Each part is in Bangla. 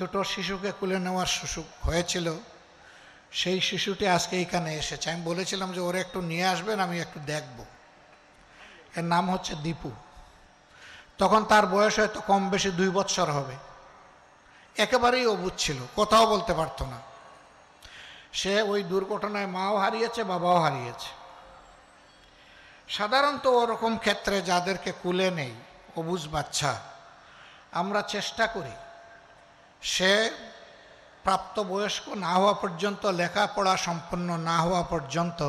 ছোট শিশুকে কুলে নেওয়ার সুযোগ হয়েছিল, সেই শিশুটি আজকে এখানে এসেছে। আমি বলেছিলাম যে ওরা একটু নিয়ে আসবেন, আমি একটু দেখব। এর নাম হচ্ছে দীপু। তখন তার বয়স হয়তো কম বেশি 2 বছর হবে। একেবারেই অবুঝ ছিল, কথাও বলতে পারতো না। সে ওই দুর্ঘটনায় মাও হারিয়েছে, বাবাও হারিয়েছে। সাধারণত ওরকম ক্ষেত্রে যাদেরকে কুলে নেই, অবুঝ বাচ্চা, আমরা চেষ্টা করি সে প্রাপ্তবয়স্ক না হওয়া পর্যন্ত, লেখাপড়া সম্পন্ন না হওয়া পর্যন্ত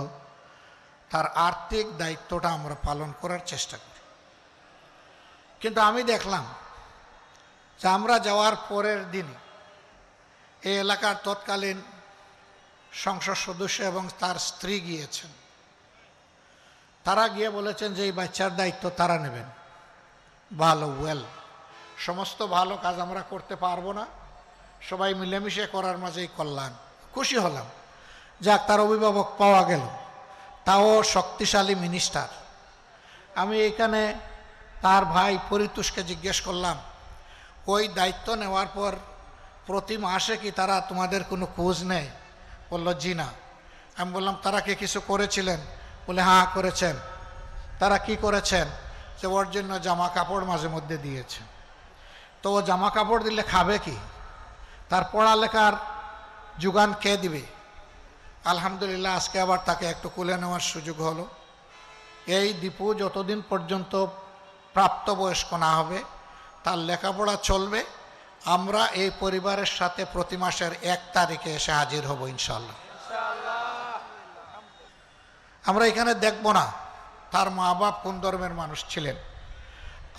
তার আর্থিক দায়িত্বটা আমরা পালন করার চেষ্টা করি। কিন্তু আমি দেখলাম যে আমরা যাওয়ার পরের দিনই এই এলাকার তৎকালীন সংসদ সদস্য এবং তার স্ত্রী গিয়েছেন। তারা গিয়ে বলেছেন যে এই বাচ্চার দায়িত্ব তারা নেবেন। ভালো, সমস্ত ভালো কাজ আমরা করতে পারবো না, সবাই মিলেমিশে করার মাঝেই কল্যাণ। খুশি হলাম, যাক তার অভিভাবক পাওয়া গেল, তাও শক্তিশালী মিনিস্টার। আমি এখানে তার ভাই পরিতোষকে জিজ্ঞেস করলাম, ওই দায়িত্ব নেওয়ার পর প্রতি মাসে কি তারা তোমাদের কোনো খোঁজ নেয়? বলল জি না। আমি বললাম তারা কি কিছু করেছিলেন? বলে হ্যাঁ করেছেন। তারা কি করেছেন? যে ওর জন্য জামা কাপড় মাঝে মধ্যে দিয়েছে। তো ও জামা কাপড় দিলে খাবে কি? তার পড়ালেখার যোগান কে দিবে? আলহামদুলিল্লাহ আজকে আবার তাকে একটু কোলে নেওয়ার সুযোগ হলো। এই দীপু যতদিন পর্যন্ত প্রাপ্তবয়স্ক না হবে তার লেখাপড়া চলবে। আমরা এই পরিবারের সাথে প্রতি মাসের 1 তারিখে এসে হাজির হব ইনশাআল্লাহ। আমরা এখানে দেখব না তার মা বাপ কোন ধর্মের মানুষ ছিলেন,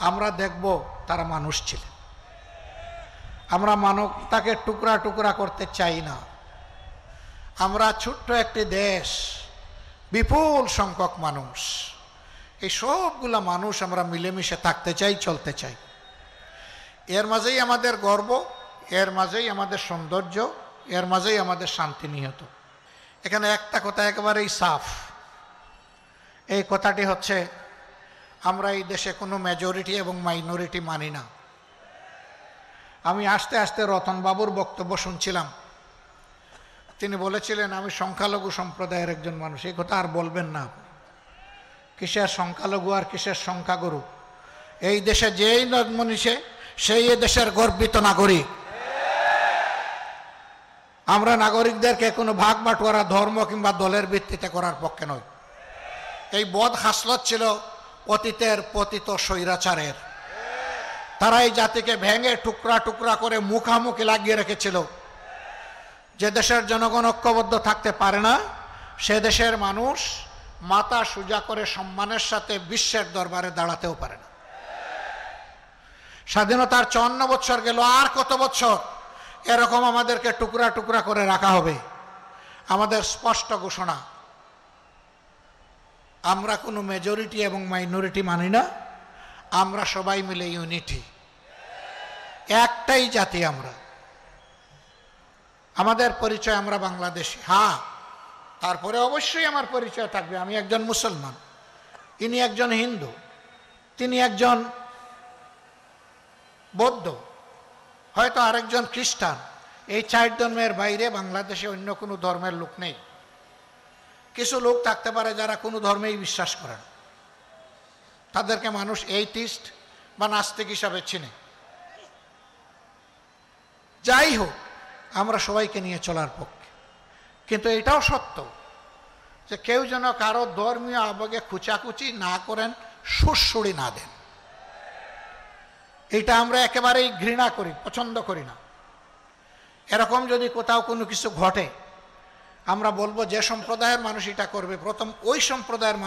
আমরা দেখব তারা মানুষ ছিলেন। আমরা মানবতাকে টুকরা টুকরা করতে চাই না। আমরা ছোট্ট একটি দেশ, বিপুল সংখ্যক মানুষ, এই সবগুলা মানুষ আমরা মিলেমিশে থাকতে চাই, চলতে চাই। এর মাঝেই আমাদের গর্ব, এর মাঝেই আমাদের সৌন্দর্য, এর মাঝেই আমাদের শান্তি নিহত। এখানে একটা কথা একেবারেই সাফ, এই কথাটি হচ্ছে আমরা এই দেশে কোনো মেজরিটি এবং মাইনরিটি মানি না। আমি আস্তে আস্তে রতনবাবুর বক্তব্য শুনছিলাম, তিনি বলেছিলেন আমি সংখ্যালঘু সম্প্রদায়ের একজন মানুষ। এই কথা আর বলবেন না। কিসের সংখ্যালঘু আর কিসের সংখ্যাগুরু? এই দেশে যেই জন্ম নিছে সেই দেশের গর্বিত নাগরিক। আমরা নাগরিকদেরকে কোনো ভাগ বাটোয়ারা ধর্ম কিংবা দলের ভিত্তিতে করার পক্ষে নয়। এই বদ হাসলত ছিল অতীতের পতিত স্বৈরাচারের। তারা এই জাতিকে ভেঙে টুকরা টুকরা করে মুখামুখি লাগিয়ে রেখেছিল। যে দেশের জনগণ ঐক্যবদ্ধ থাকতে পারে না, সে দেশের মানুষ মাথা সোজা করে সম্মানের সাথে বিশ্বের দরবারে দাঁড়াতেও পারে না। স্বাধীনতার 54 বছর গেল, আর কত বছর এরকম আমাদেরকে টুকরা টুকরা করে রাখা হবে? আমাদের স্পষ্ট ঘোষণা, আমরা কোনো মেজরিটি এবং মাইনরিটি মানি না। আমরা সবাই মিলে ইউনিটি, একটাই জাতি আমরা। আমাদের পরিচয় আমরা বাংলাদেশি। হ্যাঁ, তারপরে অবশ্যই আমার পরিচয় থাকবে আমি একজন মুসলমান, ইনি একজন হিন্দু, তিনি একজন বৌদ্ধ, হয়তো আরেকজন খ্রিস্টান। এই 4 ধর্মের বাইরে বাংলাদেশে অন্য কোনো ধর্মের লোক নেই। কিছু লোক থাকতে পারে যারা কোনো ধর্মেই বিশ্বাস করেন, তাদেরকে মানুষ এইথিস্ট বা নাস্তিক হিসাবে চিনে। যাই হোক, আমরা সবাইকে নিয়ে চলার পক্ষে। কিন্তু এটাও সত্য যে কেউ যেন কারো ধর্মীয় আবেগে খুচাখুচি না করেন, সুড়সুড়ি না দেন। এটা আমরা একেবারেই ঘৃণা করি, পছন্দ করি না। এরকম যদি কোথাও কোনো কিছু ঘটে, আমরা বলবো যে সম্প্রদায়ের মানুষ এটা করবে, প্রথম ওই সম্প্রদায়ের